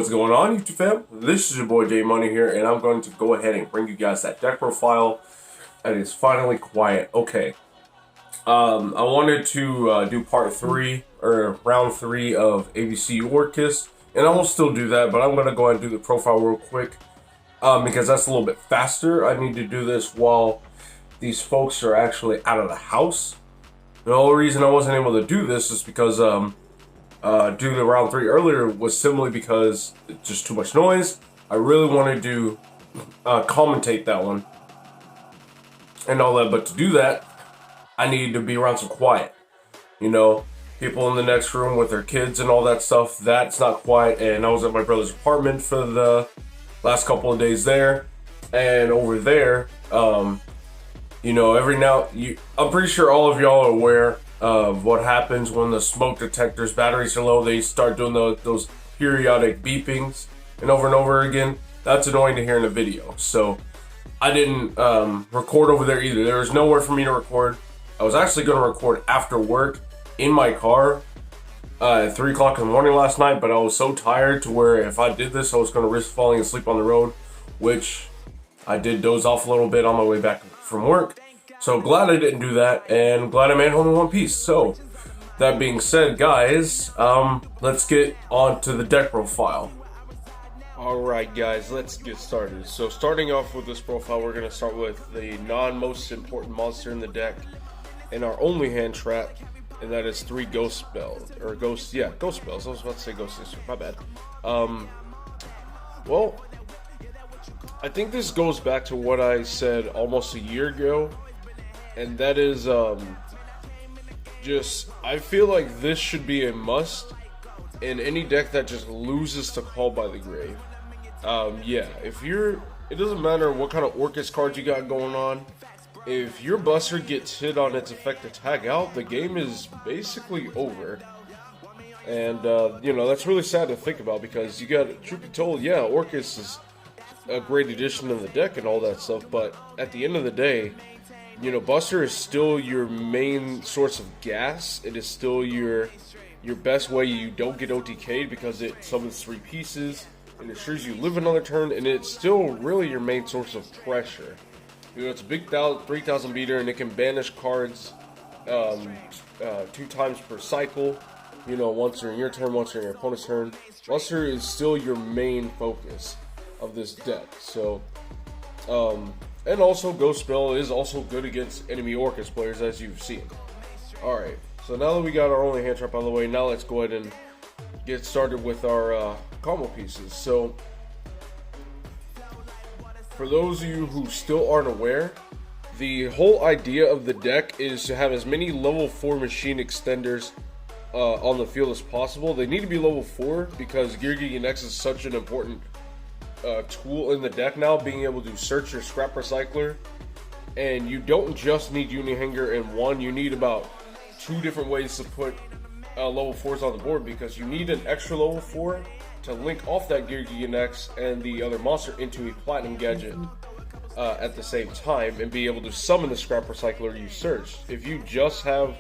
What's going on, YouTube fam? This is your boy J Money here, and I'm going to go ahead and bring you guys that deck profile. And it's finally quiet. Okay. I wanted to do part 3 or round 3 of ABC Orcust, and I will still do that, but I'm going to go ahead and do the profile real quick because that's a little bit faster. I need to do this while these folks are actually out of the house. The only reason I wasn't able to do this is because do the round 3 earlier was simply because it's just too much noise. I really wanted to commentate that one and all that, but to do that, I needed to be around some quiet. You know, people in the next room with their kids and all that stuff, that's not quiet. And I was at my brother's apartment for the last couple of days there. And over there, you know, I'm pretty sure all of y'all are aware of what happens when the smoke detector's batteries are low. They start doing those periodic beepings and over again. That's annoying to hear in a video. So I didn't record over there either. There was nowhere for me to record. I was actually going to record after work in my car at 3 o'clock in the morning last night, but I was so tired to where if I did this, I was going to risk falling asleep on the road, which I did doze off a little bit on my way back from work. So glad I didn't do that, and glad I made home in one piece. So that being said, guys, let's get on to the deck profile. Alright guys, let's get started. So starting off with this profile, we're going to start with the most important monster in the deck and our only hand trap, and that is 3 ghost spells. Ghost spells. I was about to say ghost sister, my bad. Well, I think this goes back to what I said almost a year ago, and that is I feel like this should be a must in any deck that just loses to Call by the Grave. Yeah, it doesn't matter what kind of Orcust cards you got going on. If your Buster gets hit on its effect to tag out, the game is basically over. And, you know, that's really sad to think about because you got, truth be told, yeah, Orcust is a great addition to the deck and all that stuff, but at the end of the day, you know, Buster is still your main source of gas. It is still your best way you don't get OTK'd because it summons 3 pieces and ensures you live another turn, and it's still really your main source of pressure. You know, it's a big 3,000 beater, and it can banish cards 2 times per cycle. You know, once during your turn, once during your opponent's turn. Buster is still your main focus of this deck. So, and also Ghost Spell is also good against enemy Orcust players, as you've seen. Alright, so now that we got our only hand trap out of the way, now let's go ahead and get started with our combo pieces. So, for those of you who still aren't aware, the whole idea of the deck is to have as many level 4 machine extenders on the field as possible. They need to be level 4 because Gear Geek X is such an important tool in the deck now, being able to search your scrap recycler. And you don't just need Unihanger in one, you need about 2 different ways to put level 4s on the board, because you need an extra level 4 to link off that Gear Geek X and the other monster into a platinum gadget at the same time and be able to summon the scrap recycler you searched. If you just have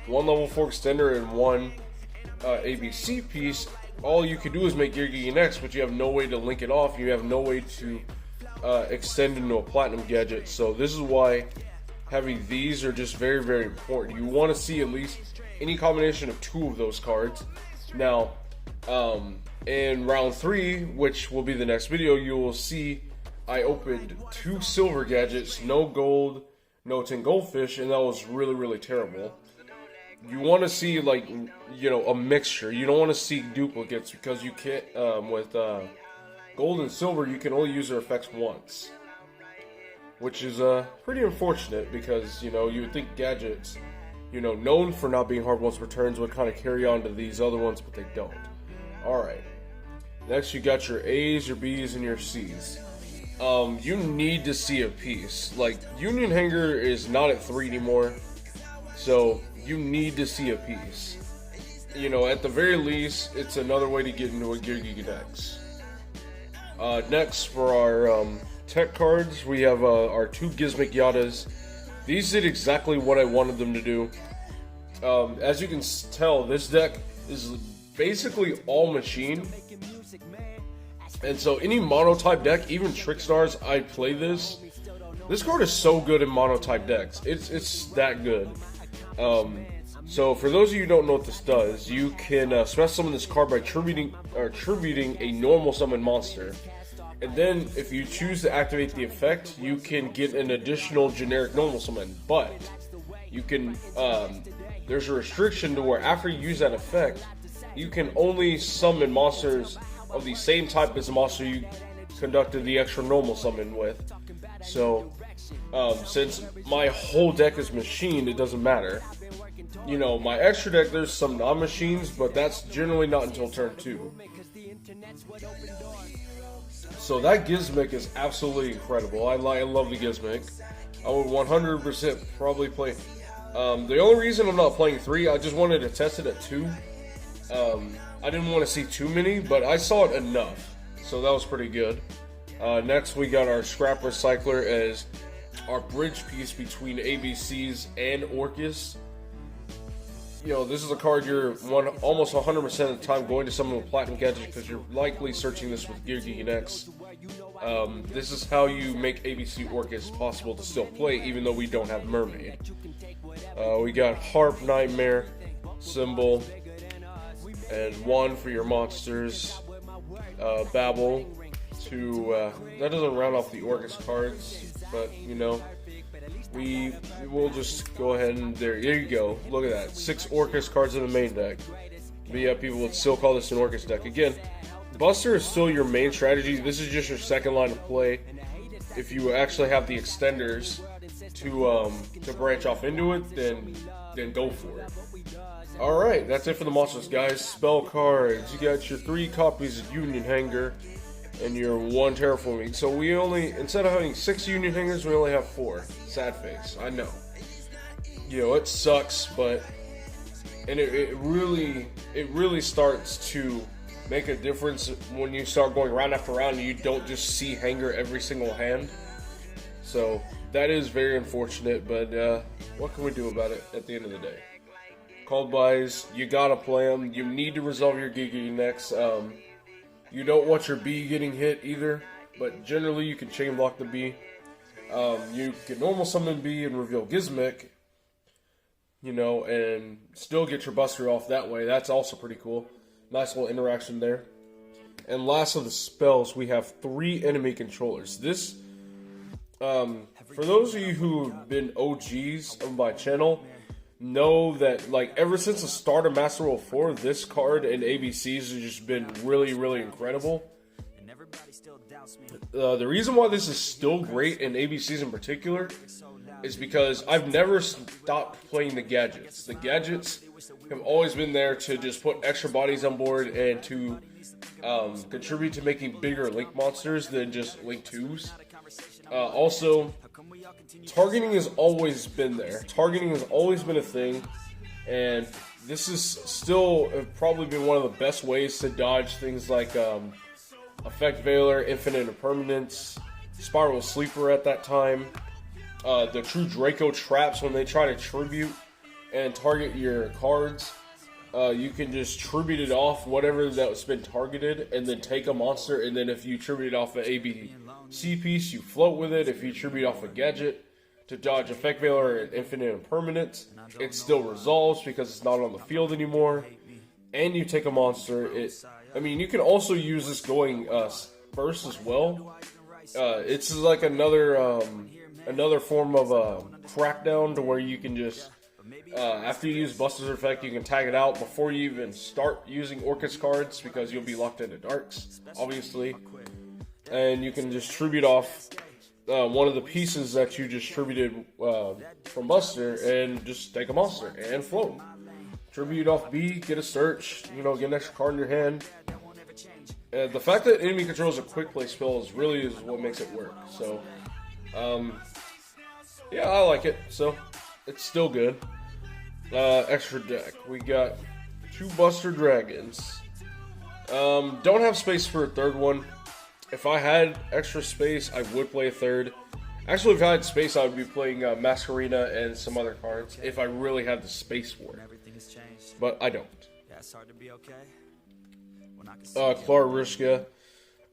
1 level 4 extender and 1 ABC piece, all you can do is make Gear Geek X, but you have no way to link it off. You have no way to extend into a platinum gadget. So this is why having these are just very, very important. You want to see at least any combination of 2 of those cards. Now, in round 3, which will be the next video, you will see I opened 2 silver gadgets, no gold, no tin goldfish, and that was really, really terrible. You want to see, like, you know, a mixture. You don't want to see duplicates because you can't, with gold and silver, you can only use their effects once. Which is pretty unfortunate because, you know, you would think gadgets, you know, known for not being hard once per turns would kind of carry on to these other ones, but they don't. Alright. Next, you got your A's, your B's, and your C's. You need to see a piece. Like, Union Hanger is not at 3 anymore, so you need to see a piece. You know, at the very least, it's another way to get into a Gear Geek X. Next, for our tech cards, we have our 2 Gizmic Yadas. These did exactly what I wanted them to do. As you can tell, this deck is basically all machine. And so any mono type deck, even Trickstars, I play this. This card is so good in mono type decks. It's that good. So for those of you who don't know what this does, you can special summon this card by tributing a normal summon monster. And then if you choose to activate the effect, you can get an additional generic normal summon. But you can there's a restriction to where after you use that effect, you can only summon monsters of the same type as the monster you conducted the extra normal summon with. So since my whole deck is machined, it doesn't matter. You know, my extra deck, there's some non-machines, but that's generally not until turn 2. So that Gizmic is absolutely incredible. I love the Gizmic. I would 100% probably play. The only reason I'm not playing 3, I just wanted to test it at 2. I didn't want to see too many, but I saw it enough. So that was pretty good. Next, we got our Scrap Recycler as our bridge piece between ABCs and Orcust. You know, this is a card you're almost 100% of the time going to summon with Platinum Gadget because you're likely searching this with Gear Geek X. This is how you make ABC Orcust possible to still play, even though we don't have Mermaid. We got Harp Nightmare, Symbol, and 1 for your monsters. Babel to that doesn't round off the Orcust cards, but you know. We will just go ahead and there you go. Look at that. 6 Orcust cards in the main deck. But yeah, people would still call this an Orcust deck. Again, Buster is still your main strategy. This is just your second line of play. If you actually have the extenders to branch off into it, then go for it. Alright, that's it for the monsters, guys. Spell cards. You got your 3 copies of Union Hanger and your 1 terraforming. So we only, instead of having 6 Union Hangers, we only have 4. Sad face, I know. You know, it sucks, but and it really starts to make a difference when you start going round after round and you don't just see Hanger every single hand. So that is very unfortunate, but what can we do about it at the end of the day? Called buys, you gotta play them. You need to resolve your Gigi next. You don't want your B getting hit either, but generally you can chain block the B. You can normal summon B and reveal Gizmic, you know, and still get your Buster off that way. That's also pretty cool. Nice little interaction there. And last of the spells, we have 3 enemy controllers. This, for those of you who've been OGs of my channel, know that, like, ever since the start of Master Rule 4, this card and ABCs has just been really, really incredible. The reason why this is still great, in ABCs in particular, is because I've never stopped playing the gadgets. The gadgets have always been there to just put extra bodies on board and to contribute to making bigger Link monsters than just Link 2s. Also, targeting has always been there. Targeting has always been a thing, and this is still probably been one of the best ways to dodge things like Effect Veiler, Infinite Impermanence, Spiral Sleeper at that time, the True Draco traps when they try to tribute and target your cards. You can just tribute it off whatever that's been targeted and then take a monster, and then if you tribute it off an ABC piece, you float with it. If you tribute off a gadget to dodge Effect Veiler and Infinite Impermanence, it still resolves because it's not on the field anymore. And you take a monster. I mean, you can also use this going first as well. It's like another form of crackdown to where you can just after you use Buster's effect, you can tag it out before you even start using Orcust cards because you'll be locked into darks, obviously. And you can just tribute off one of the pieces that you just tributed from Buster and just take a monster and float. Tribute off B, get a search, you know, get an extra card in your hand. The fact that enemy controls a quick play spell is what makes it work. So, yeah, I like it. So, it's still good. Extra deck. We got 2 Buster Dragons. Don't have space for a third one. If I had extra space, I would play a third. Actually, if I had space, I would be playing Masquerina and some other cards if I really had the space for it. But I don't. Clarishka.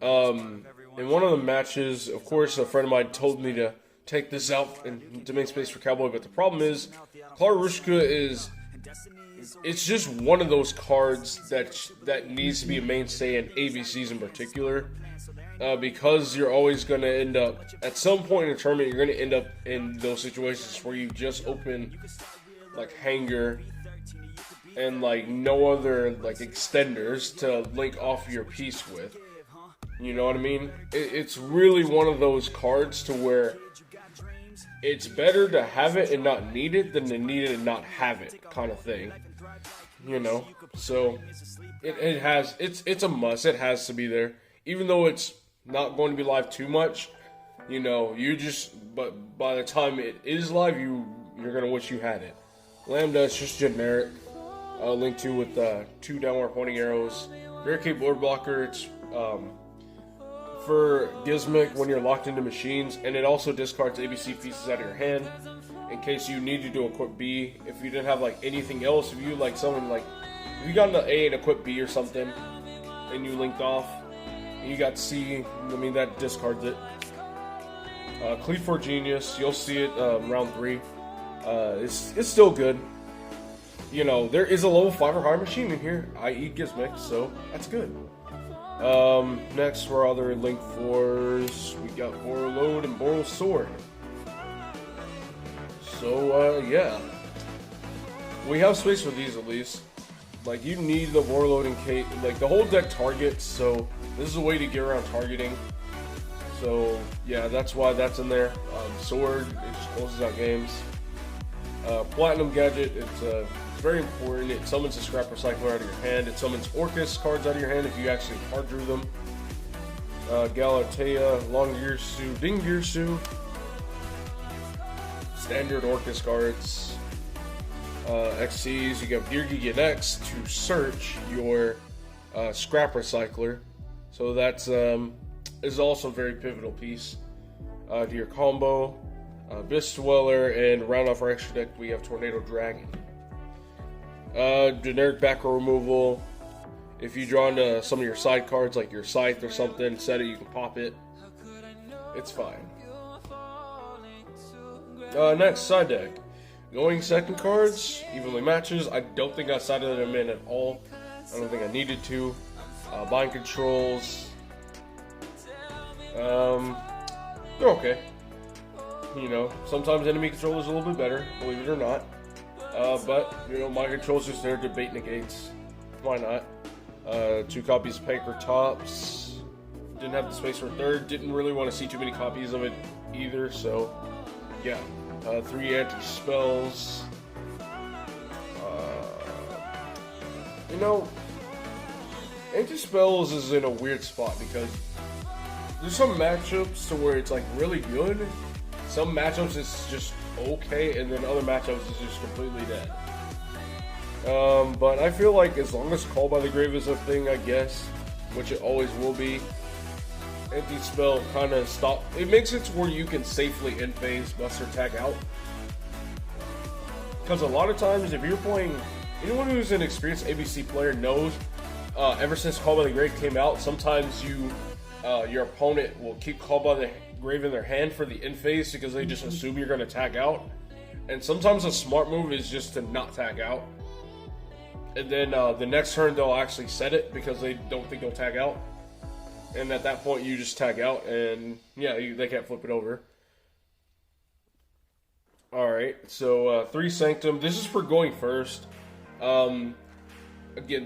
In one of the matches, of course, a friend of mine told me to take this out and to make space for Cowboy, but the problem is, Orcust is, it's just one of those cards that needs to be a mainstay in ABCs in particular, because you're always going to end up, at some point in a tournament, you're going to end up in those situations where you just open, like, Hanger and, like, no other, like, extenders to link off your piece with. You know what I mean? It's really one of those cards to where it's better to have it and not need it than to need it and not have it, kind of thing. You know? So, it's a must. It has to be there. Even though it's not going to be live too much, you know, but by the time it is live, you're going to wish you had it. Lambda is just generic. Link 2 with 2 downward pointing arrows. Barricade board blocker. It's for Gizmic when you're locked into machines, and it also discards ABC pieces out of your hand in case you need to do equip B. If you didn't have like anything else, if you like someone like if you got an A and equip B or something, and you linked off, and you got C, I mean that discards it. Cleave for Genius, you'll see it round 3. It's still good. You know, there is a level 5 or higher machine in here, i.e. Gizmic, so that's good. Next for other Link 4s, we got Borload and Boral Sword. So, yeah. We have space for these at least. Like, you need the Warlord and Kate. Like, the whole deck targets, so this is a way to get around targeting. So, yeah, that's why that's in there. Sword, it just closes out games. Platinum Gadget, it's very important. It summons a Scrap Recycler out of your hand. It summons Orcust cards out of your hand if you actually hard drew them. Galatea, Long Girsu, Ding Girsu. Standard Orcust cards. XCs, you got Gear X to search your Scrap Recycler. So that's is also a very pivotal piece to your combo. Abyss Dweller, and round off our extra deck, we have Tornado Dragon. Generic back row removal. If you draw into some of your side cards, like your Scythe or something, set it, you can pop it. It's fine. Next, side deck. Going second cards, evenly matches. I don't think I sided them in at all. I don't think I needed to. Bind controls. They're okay. You know, sometimes enemy control is a little bit better, believe it or not. But, you know, my control's just there to bait negates. Why not? 2 copies of Panker Tops. Didn't have the space for a third. Didn't really want to see too many copies of it either, so, yeah. 3 anti-spells. You know, anti-spells is in a weird spot because there's some matchups to where it's like really good. Some matchups it's just okay, and then other matchups it's just completely dead. But I feel like as long as Call by the Grave is a thing, I guess, which it always will be, anti-spell kind of stop. It makes it to where you can safely end phase, bust, or tag out. Because a lot of times, if you're playing, anyone who's an experienced ABC player knows, ever since Call by the Grave came out, sometimes your opponent will keep Call by the Grave in their hand for the end phase because they just assume you're going to tag out. And sometimes a smart move is just to not tag out. And then the next turn they'll actually set it because they don't think they'll tag out. And at that point you just tag out and yeah, they can't flip it over. Alright, so 3 Sanctum. This is for going first. Again,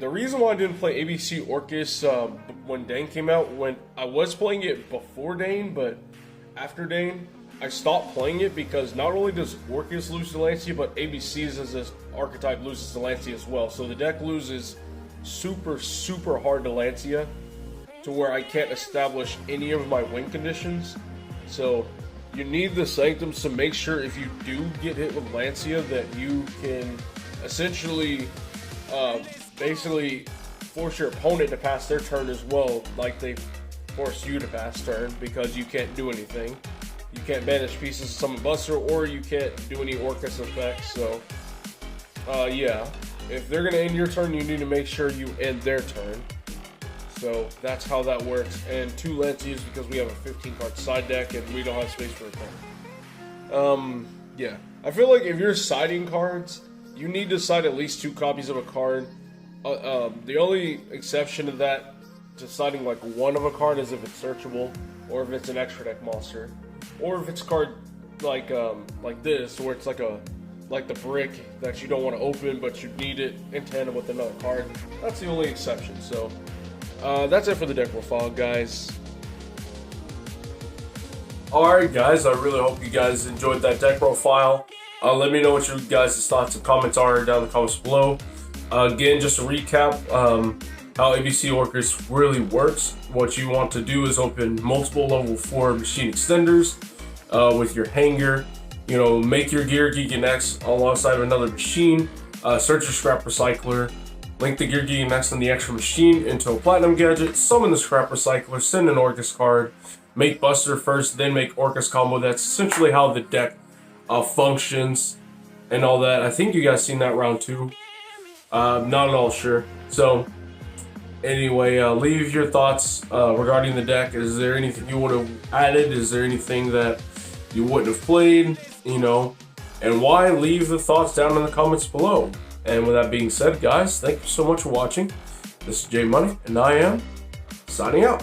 the reason why I didn't play ABC Orcust when Dane came out, when I was playing it before Dane, but after Dane, I stopped playing it because not only does Orcust lose to Lancea, but ABCs as this archetype loses to Lancea as well. So the deck loses super, super hard to Lancea to where I can't establish any of my win conditions. So you need the Sanctums to make sure if you do get hit with Lancea that you can essentially basically force your opponent to pass their turn as well, like they force you to pass turn, because you can't do anything. You can't banish pieces of Summon Buster, or you can't do any Orcust effects, so yeah. If they're going to end your turn, you need to make sure you end their turn. So that's how that works. And 2 Lanciers because we have a 15 card side deck and we don't have space for a card. Yeah. I feel like if you're siding cards, you need to side at least 2 copies of a card. The only exception to that, to siding like 1 of a card, is if it's searchable, or if it's an extra deck monster, or if it's a card like this, where it's like the brick that you don't want to open, but you need it in tandem with another card. That's the only exception. So that's it for the deck profile, guys. Alright guys, I really hope you guys enjoyed that deck profile. Let me know what your guys' thoughts and comments are down in the comments below. Again, just to recap how ABC Orcust really works. What you want to do is open multiple level 4 machine extenders with your hanger. You know, make your Gear Geek and X alongside of another machine. Search your scrap recycler. Link the Gear Geek and X on the extra machine into a platinum gadget. Summon the scrap recycler. Send an Orcust card. Make Buster first, then make Orcust combo. That's essentially how the deck functions and all that. I think you guys seen that round 2. Not at all sure. So anyway, leave your thoughts regarding the deck. Is there anything you would have added? Is there anything that you wouldn't have played? You know, and why? Leave the thoughts down in the comments below. And with that being said, guys, thank you so much for watching. This is J Money, and I am signing out.